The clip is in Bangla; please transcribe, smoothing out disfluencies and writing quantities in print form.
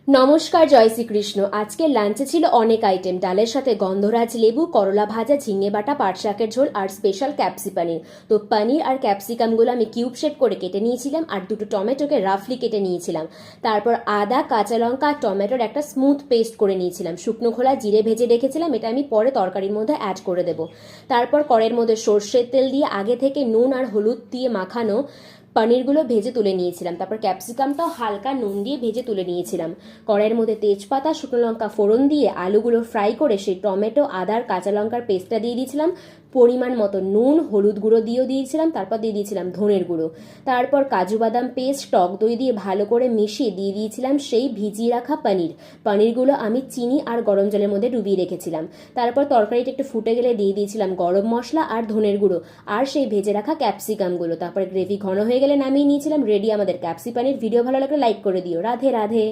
নমস্কার, জয় শ্রীকৃষ্ণ। আজকে লাঞ্চে ছিল অনেক আইটেম। ডালের সাথে গন্ধরাজ লেবু, করলা ভাজা, ঝিঙে বাটা, পাট শাকের ঝোল আর স্পেশাল ক্যাপসি পানির। তো পানির আর ক্যাপসিকামগুলো আমি কিউব শেপ করে কেটে নিয়েছিলাম আর দুটো টমেটোকে রাফলি কেটে নিয়েছিলাম। তারপর আদা, কাঁচা লঙ্কা আর টমেটোর একটা স্মুথ পেস্ট করে নিয়েছিলাম। শুকনো খোলা জিরে ভেজে রেখেছিলাম, এটা আমি পরে তরকারির মধ্যে অ্যাড করে দেবো। তারপর কড়াইয়ের মধ্যে সর্ষের তেল দিয়ে আগে থেকে নুন আর হলুদ দিয়ে মাখানো পনিরগুলো ভেজে তুলে নিয়েছিলাম। তারপর ক্যাপসিকামটাও হালকা নুন দিয়ে ভেজে তুলে নিয়েছিলাম। কড়াইয়ের মধ্যে তেজপাতা, শুকনো লঙ্কা ফোড়ন দিয়ে আলুগুলো ফ্রাই করে সেই টমেটো, আদার, কাঁচা লঙ্কার পেস্টটা দিয়ে দিয়েছিলাম। পরিমাণ মতো নুন, হলুদ গুঁড়ো দিয়েও দিয়েছিলাম। তারপর দিয়ে দিয়েছিলাম ধনের গুঁড়ো। তারপর কাজু বাদাম পেস্ট, টক দই দিয়ে ভালো করে মিশিয়ে দিয়ে দিয়েছিলাম সেই ভিজিয়ে রাখা পনিরগুলো আমি চিনি আর গরম জলের মধ্যে ডুবিয়ে রেখেছিলাম। তারপর তরকারিটা একটু ফুটে গেলে দিয়ে দিয়েছিলাম গরম মশলা আর ধনের গুঁড়ো আর সেই ভেজে রাখা ক্যাপসিকামগুলো। তারপর গ্রেভি ঘন হয়ে গেলে নামিয়ে নিয়েছিলাম। রেডি আমাদের ক্যাপসি পানির। ভিডিও ভালো লাগলে লাইক করে দিও। রাধে রাধে।